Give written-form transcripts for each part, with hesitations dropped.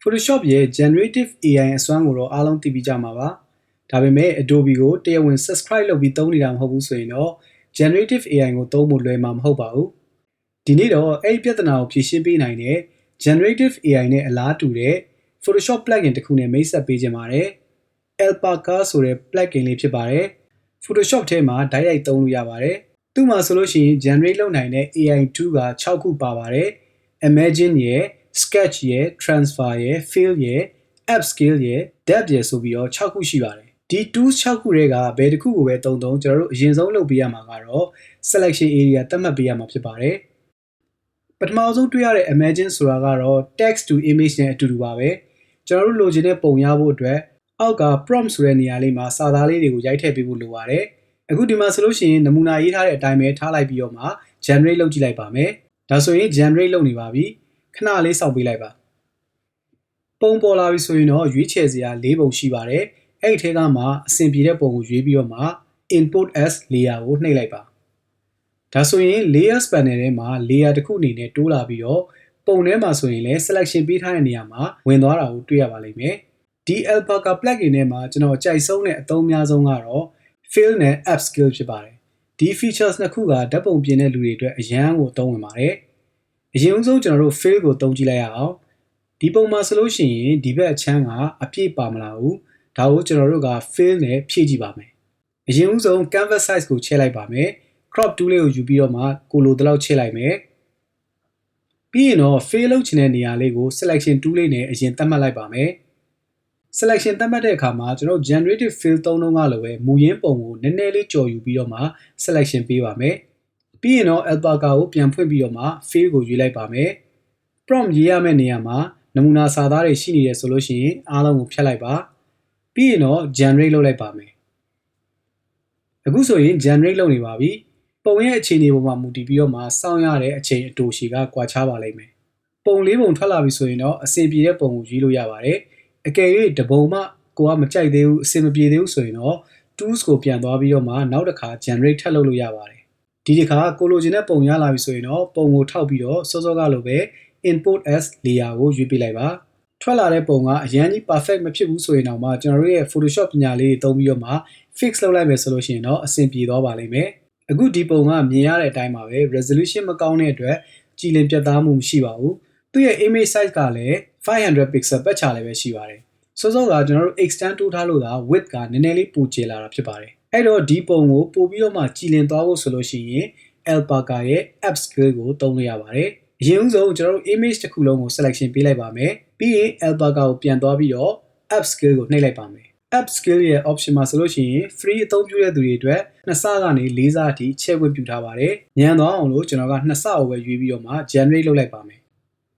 Photoshop ရဲ့ Generative AI အစွမ်းကိုတော့အားလုံးသိပြီးကြမှာပါ။ဒါပေမဲ့ Adobe ကိုတရားဝင် subscribe လုပ်ပြီးသုံးနေတာမဟုတ်ဘူးဆိုရင်တော့ Generative AI ကိုသုံးဖို့လွယ်မှာမဟုတ်ပါဘူး။ဒီနေ့တော့အဲ့ဒီပြဿနာကိုဖြေရှင်းပေးနိုင်တဲ့ Generative AI နဲ့အလားတူတဲ့ Photoshop plugin တစ်ခုနဲ့မိတ်ဆက်ပေးခြင်းပါတယ်။ Alpaca ဆိုတဲ့ plugin လေးဖြစ်ပါတယ်။ Photoshop ထဲမှာတိုက်ရိုက်သုံးလို့ရပါတယ်။သူ့မှာဆိုလို့ရှိရင် generate လုပ်နိုင်တဲ့ AI tool က6ခုပါပါတယ်။ Imagine ရယ် Sketch ရယ် Transfer ရယ် Fill ရယ် Upscale ရယ် Depth ရယ်ဆိုပြီးတော့6ခုရှိပါတယ်။ဒီ tools 6ခုတွေကဘယ်တစ်ခုကိုပဲသုံးသုံးကျွန်တော်တို့အရင်ဆုံးလုပ်ပေးရမှာကတော့ selection area သတ်မှတ်ပေးရမှာဖြစ်ပါတယ်။ပထမဆုံးတွေ့ရတဲ့ Imagine ဆိုတာကတော့ text to image နဲ့အတူတူပါပဲ။ကျွန်တော်တို့လိုချင်တဲ့ပုံရဖို့အတွက်အောက်က prompt ဆိုတဲ့နေရာလေးမှာစာသားလေးတွေကိုရိုက်ထည့်ပေးဖို့လိုပါတယ်။အခုဒီမှာဆိုလို့ရှိရင်နမူနာရေးထားတဲ့အတိုင်းပဲထားလိုက်ပြီးတော့မှ generate လုပ်ကြည့်လိုက်ပါမယ်။ဒါဆိုရင် generate လုပ်နေပါပြီ။ခဏလေးစောင့်ပေးလိုက်ပါ။ပုံပေါ်လာပြီဆိုရင်တော့ရွေးချယ်စရာ၄ပုံရှိပါတယ်။အဲ့ဒီထဲကမှအဆင်ပြေတဲ့ပုံကိုရွေးပြီးတော့မှ import as layer ကိုနှိပ်လိုက်ပါ။ဒါဆိုရင် layers panel ထဲမှာ layer တစ်ခုအနေနဲ့တိုးလာပြီးတော့ပုံထဲမှာဆိုရင်လည်း selection ပေးထားတဲ့နေရာမှာဝင်သွားတာကိုတွေ့ရပါလိမ့်မယ်။ဒီ Alpaca plugin ထဲမှာကျွန်တော်အကြိုက်ဆုံးတဲ့အသုံးအများဆုံးကတော့ Fill နဲ့ Upscale ဖြစ်ပါတယ်။ဒီ features နှစ်ခုကဓာတ်ပုံပြင်တဲ့လူတွေအတွက်အရန်ကိုအသုံးဝင်ပါတယ်။အရင်ဆုံးကျွန်တော်တို့ Fill ကိုသုံးကြည့်လိုက်ရအောင်။ဒီပုံမှာဆိုလို့ရှိရင်ဒီဘက်အချမ်းကအပြည့်ပါမလာဘူး။ဒါကိုကျွန်တော်တို့က Fill နဲ့ဖြည့်ကြည့်ပါမယ်။အရင်ဆုံး canvas size ကိုချဲ့လိုက်ပါမယ်။ crop tool လေးကိုယူပြီးတော့မှကိုလိုတလောက်ချဲ့လိုက်မယ်။ပြီးရင်တော့ Fill လုပ်ချင်တဲ့နေရာလေးကို selection tool လေးနဲ့အရင်သတ်မှတ်လိုက်ပါမယ်။ selection သတ်မှတ်တဲ့အခါမှာကျွန်တော် generative fill သုံးလုံးကလိုပဲမူရင်းပုံကိုနည်းနည်းလေးကြော်ယူပြီးတော့မှ selection ပေးပါမယ်။ပြီးရင်တော့ Alpaca ကိုပြန်ဖွင့်ပြီးတော့မှ fill ကိုရွေးလိုက်ပါမယ်။ prompt ရေးရမယ့်နေရာမှာနမူနာစာသားတွေရှိနေတယ်ဆိုလို့ရှိရင်အားလုံးကိုဖြတ်လိုက်ပါ။ပြီးရင်တော့ generate လုပ်လိုက်ပါမယ်။အခုဆိုရင် generate လုပ်နေပါပြီ။ပုံရဲ့အခြေအနေပေါ်မှာမူတည်ပြီးတော့မှစောင့်ရတဲ့အချိန်အတိုရှည်ကကွာခြားပါလိမ့်မယ်။ပုံ၄ပုံထွက်လာပြီဆိုရင်တော့အဆင်ပြေတဲ့ပုံကိုရွေးလို့ရပါတယ်။အကယ်၍တပုံမှကိုကမကြိုက်သေးဘူးအဆင်မပြေသေးဘူးဆိုရင်တော့ tools ကိုပြန်သွားပြီးတော့မှနောက်တစ်ခါ generate ထပ်လုပ်လို့ရပါတယ်။ဒီတစ်ခါကိုလိုချင်တဲ့ပုံရလာပြီဆိုရင်တော့ပုံကိုထောက်ပြီးတော့စောစောကလိုပဲ import as layer ကိုရွေးပေးလိုက်ပါ။ထွက်လာတဲ့ပုံကအရန်ကြီး perfect မဖြစ်ဘူးဆိုရင်တော့မှကျွန်တော်တို့ရဲ့ Photoshop ပညာလေးတွေသုံးပြီးတော့မှ fix လုပ်လိုက်မယ်ဆိုလို့ရှိရင်တော့အဆင်ပြေသွားပါလိမ့်မယ်။အခုဒီပုံကမြင်ရတဲ့အတိုင်းပါပဲ resolution မကောင်းတဲ့အတွက်ကြည်လင်ပြတ်သားမှုမရှိပါဘူး။သူ့ရဲ့ image size ကလည်း500 pixel ပတ်ချာလည်းပဲရှိပါတယ်။စောစောကကျွန်တော်တို့ extend တိုးထားလို့သာ width ကနည်းနည်းလေးပိုကျယ်လာတာဖြစ်ပါတယ်။အဲ့တော့ဒီပုံကိုပို့ပြီးတော့မှကြည်လင်သွားဖို့ဆိုလို့ရှိရင် Alpaca ရဲ့ upscale ကိုသုံးလို့ရပါတယ်။အရင်ဆုံးကျွန်တော်တို့ image တစ်ခုလုံးကို selection ပေးလိုက်ပါမယ်။ပြီးရင် Alpaca ကိုပြန်သွားပြီးတော့ upscale ကိုနှိပ်လိုက်ပါမယ်။ upscale ရဲ့ option မှာဆိုလို့ရှိရင် free အသုံးပြုတဲ့သူတွေအတွက်2ဆကနေ4ဆအထိချဲ့ခွင့်ပြုထားပါတယ်။ညံသွားအောင်လို့ကျွန်တော်က2ဆကိုပဲရွေးပြီးတော့မှ generate လုပ်လိုက်ပါမယ်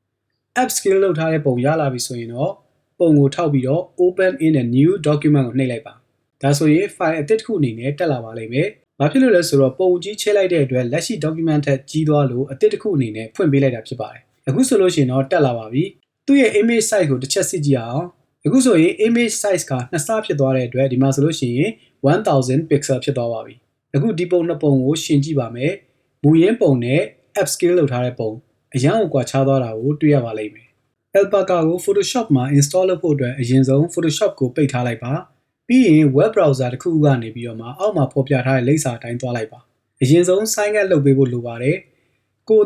။ upscale လုပ်ထားတဲ့ပုံရလာပြီဆိုရင်တော့ပုံကိုထောက်ပြီးတော့ open in a new document ကိုနှိပ်လိုက်ပါ။ဒါဆိုရင် file အသစ်တစ်ခုအနေနဲ့တက်လာပါလိမ့်မယ်။ဘာဖြစ်လို့လဲဆိုတော့ပုံကြီးချဲ့လိုက်တဲ့အတွက်လက်ရှိ document ထက်ကြီးသွားလို့အသစ်တစ်ခုအနေနဲ့ဖွင့်ပေးလိုက်တာဖြစ်ပါတယ်။အခုဆိုလို့ရှိရင်တော့တက်လာပါပြီ။သူ့ရဲ့ image size ကိုတစ်ချက်စစ်ကြည့်အောင်။အခုဆိုရင် image size က2ဆဖြစ်သွားတဲ့အတွက်ဒီမှာဆိုလို့ရှိရင်1000 pixel ဖြစ်သွားပါပြီ။အခုဒီပုံနှစ်ပုံကိုရှင်းကြည့်ပါမယ်။မူရင်းပုံနဲ့ upscale လုပ်ထားတဲ့ပုံအရန်ကိုကွာခြားသွားတာကိုတွေ့ရပါလိမ့်မယ်။ Alpaca ကို Photoshop မှာ install လုပ်ဖို့အတွက်အရင်ဆုံး Photoshop ကိုပိတ်ထားလိုက်ပါ။ပြီးရင် web browser တစ်ခုကနေပြီးတော့မှအောက်မှာဖော်ပြထားတဲ့လိပ်စာအတိုင်းသွားလိုက်ပါ။အရင်ဆုံး sign up လုပ်ပေးဖို့လိုပါတယ်။ကို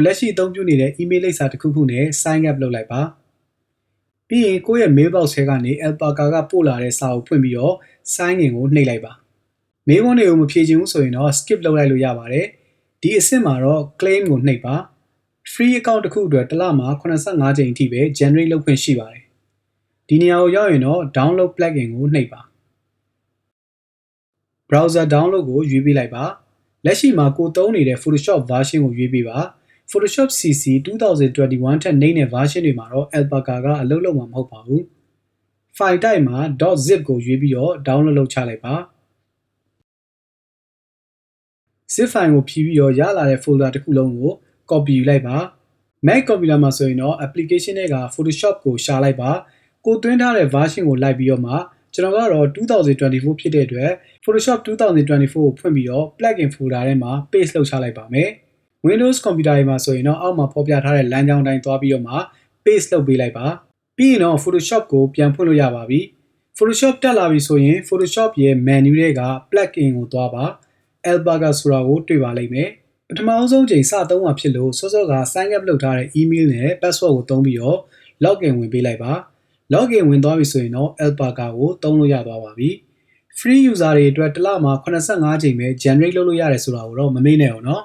လက်ရှိအသုံးပြုနေတဲ့ email လိပ်စာတစ်ခုခုနဲ့ sign up လုပ်လိုက်ပါ။ပြီးရင်ကိုယ့်ရဲ့ mailbox ထဲကနေ Alpaca ကပို့လာတဲ့စာကိုဖွင့်ပြီးတော့ sign in ကိုနှိပ်လိုက်ပါ။ mail တွေကိုမဖြေချင်ဘူးဆိုရင်တော့ skip လုပ်လိုက်လို့ရပါတယ်။ဒီအဆင့်မှာတော့ claim ကိုနှိပ်ပါ။ free account တစ်ခုအတွက်တစ်လမှာ85ကြိမ်အထိပဲ generate လုပ်ခွင့်ရှိပါတယ်။ဒီနေရာကိုရောက်ရင်တော့ download plugin ကိုနှိပ်ပါ။ browser download ကိုရွေးပေးလိုက်ပါ။လက်ရှိမှာကိုသုံးနေတဲ့ Photoshop version ကိုရွေးပေးပါ။ Photoshop CC 2021 ထက်နှိမ့်တဲ့ version တွေမှာတော့ Alpaca ကအလုပ်လုပ်မှာမဟုတ်ပါဘူး။ file type မှာ .zip ကိုရွေးပြီးတော့ download လုပ်ချလိုက်ပါ။ zip file ကိုဖြီးပြီးတော့ရလာတဲ့ folder တစ်ခုလုံးကို copy ယူလိုက်ပါ။ Mac computer မှာဆိုရင်တော့ application တွေက Photoshop ကိုရှာလိုက်ပါ။ကိုသွင်းထားတဲ့ version ကိုလိုက်ပြီးတော့မှကျွန်တော်ကတော့2024ဖြစ်တဲ့အတွက် Photoshop 2024ကိုဖွင့်ပြီးတော့ plugin folder ထဲမှာ paste လုပ်ချလိုက်ပါမယ်။ Windows computer တွေမှာဆိုရင်တော့အောက်မှာဖော်ပြထားတဲ့လမ်းကြောင်းတိုင်းသွားပြီးတော့မှ paste လုပ်ပေးလိုက်ပါ ပြီးရင်တော့ Photoshop ကိုပြန်ဖွင့်လို့ရပါပြီ Photoshop တက်လာပြီဆိုရင် Photoshop ရဲ့ menu တွေက plugin ကိုသွားပါ Alpaca ဆိုတာကိုတွေ့ပါလိမ့်မယ်ပထမဆုံးချိန်စသုံးမှာဖြစ်လို့စောစောက sign up လုပ်ထားတဲ့ email နဲ့ password ကိုသုံးပြီးတော့ login ဝင်ပေးလိုက်ပါ login ဝင်သွားပြီဆိုရင်တော့ Alpaca ကိုသုံးလို့ရသွားပါပြီ free user တွေအတွက်တစ်လမှာ85ချိန်ပဲ generate လုပ်လို့ရတယ်ဆိုတာကိုတော့မမေ့နဲ့အောင်နော်